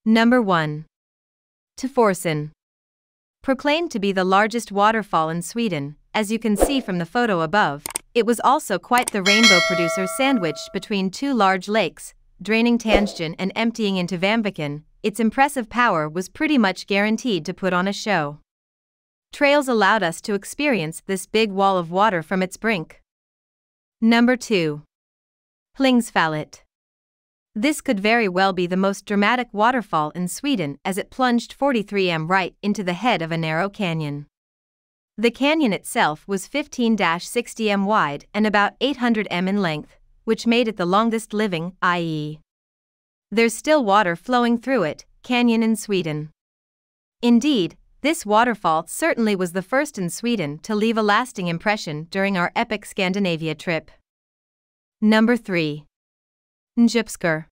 Number 1. Waterfalls. Proclaimed to be the largest waterfall in Sweden, as you can see from the photo above, it was also quite the rainbow producer sandwiched between two large lakes, draining Tangen and emptying into Vamviken. Its impressive power was pretty much guaranteed to put on a show. Trails allowed us to experience this big wall of water from its brink. Number 2. Lyngsfallet. This could very well be the most dramatic waterfall in Sweden as it plunged 43 m right into the head of a narrow canyon. The canyon itself was 15-60 m wide and about 800 m in length, which made it the longest living, i.e. there's still water flowing through it, canyon in Sweden. Indeed, this waterfall certainly was the first in Sweden to leave a lasting impression during our epic Scandinavia trip. Number 3. Njupskar.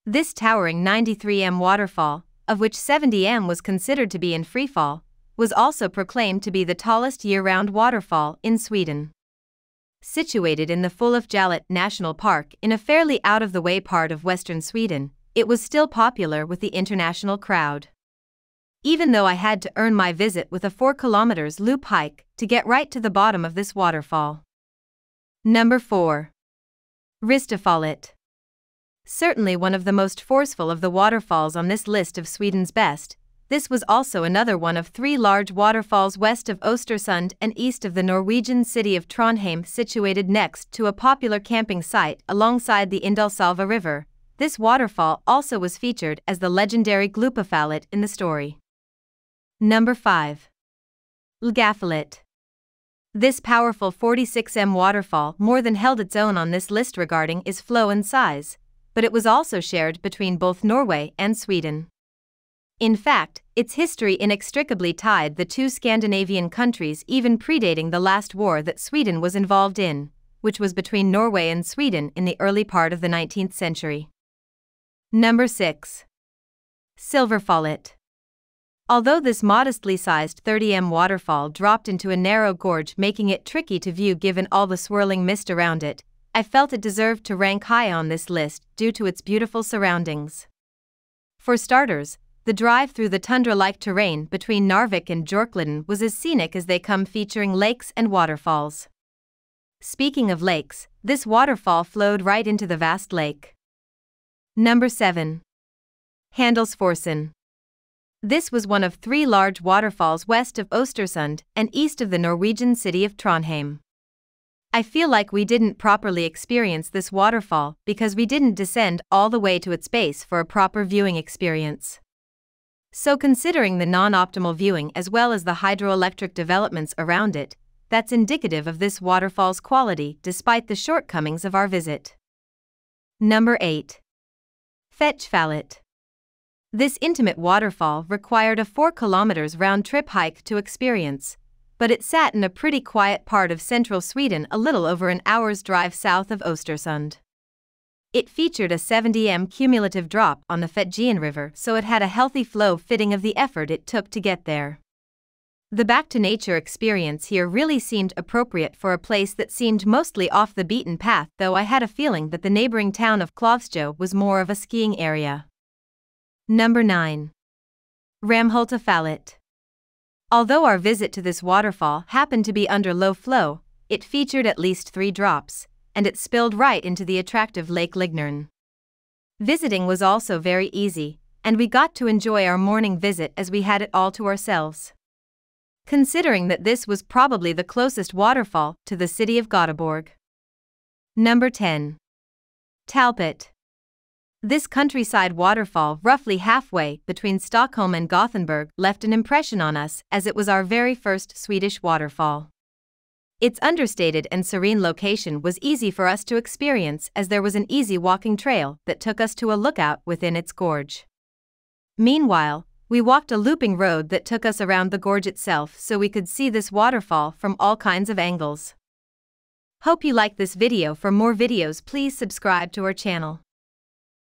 This towering 93 m waterfall, of which 70 m was considered to be in freefall, was also proclaimed to be the tallest year-round waterfall in Sweden. Situated in the Fulufjallet National Park in a fairly out-of-the-way part of western Sweden, it was still popular with the international crowd. Even though I had to earn my visit with a 4 km loop hike to get right to the bottom of this waterfall. Number 4. Ristafallet. Certainly one of the most forceful of the waterfalls on this list of Sweden's best, this was also another one of 3 large waterfalls west of Östersund and east of the Norwegian city of Trondheim, situated next to a popular camping site alongside the Indalsalva River. This waterfall also was featured as the legendary Glupafallet in the story. Number 5. Lgafallet. This powerful 46 m waterfall more than held its own on this list regarding its flow and size, but it was also shared between both Norway and Sweden. In fact, its history inextricably tied the two Scandinavian countries, even predating the last war that Sweden was involved in, which was between Norway and Sweden in the early part of the 19th century. Number 6. Silverfallet. Although this modestly sized 30 m waterfall dropped into a narrow gorge, making it tricky to view given all the swirling mist around it, I felt it deserved to rank high on this list due to its beautiful surroundings. For starters, the drive through the tundra-like terrain between Narvik and Björkliden was as scenic as they come, featuring lakes and waterfalls. Speaking of lakes, this waterfall flowed right into the vast lake. Number 7. Handelsforsen. This was one of 3 large waterfalls west of Östersund and east of the Norwegian city of Trondheim. I feel like we didn't properly experience this waterfall because we didn't descend all the way to its base for a proper viewing experience. So considering the non-optimal viewing as well as the hydroelectric developments around it, that's indicative of this waterfall's quality despite the shortcomings of our visit. Number 8. Fetchfallet. This intimate waterfall required a 4 km round-trip hike to experience, but it sat in a pretty quiet part of central Sweden a little over an hour's drive south of Östersund. It featured a 70 m cumulative drop on the Fetjian River, so it had a healthy flow fitting of the effort it took to get there. The back-to-nature experience here really seemed appropriate for a place that seemed mostly off the beaten path, though I had a feeling that the neighboring town of Klovsjö was more of a skiing area. Number 9. Ramhultafallet. Although our visit to this waterfall happened to be under low flow, it featured at least 3 drops, and it spilled right into the attractive Lake Lignern. Visiting was also very easy, and we got to enjoy our morning visit as we had it all to ourselves. Considering that this was probably the closest waterfall to the city of Göteborg. Number 10. Talpet. This countryside waterfall, roughly halfway between Stockholm and Gothenburg, left an impression on us as it was our very first Swedish waterfall. Its understated and serene location was easy for us to experience as there was an easy walking trail that took us to a lookout within its gorge. Meanwhile, we walked a looping road that took us around the gorge itself so we could see this waterfall from all kinds of angles. Hope you liked this video. For more videos, please subscribe to our channel.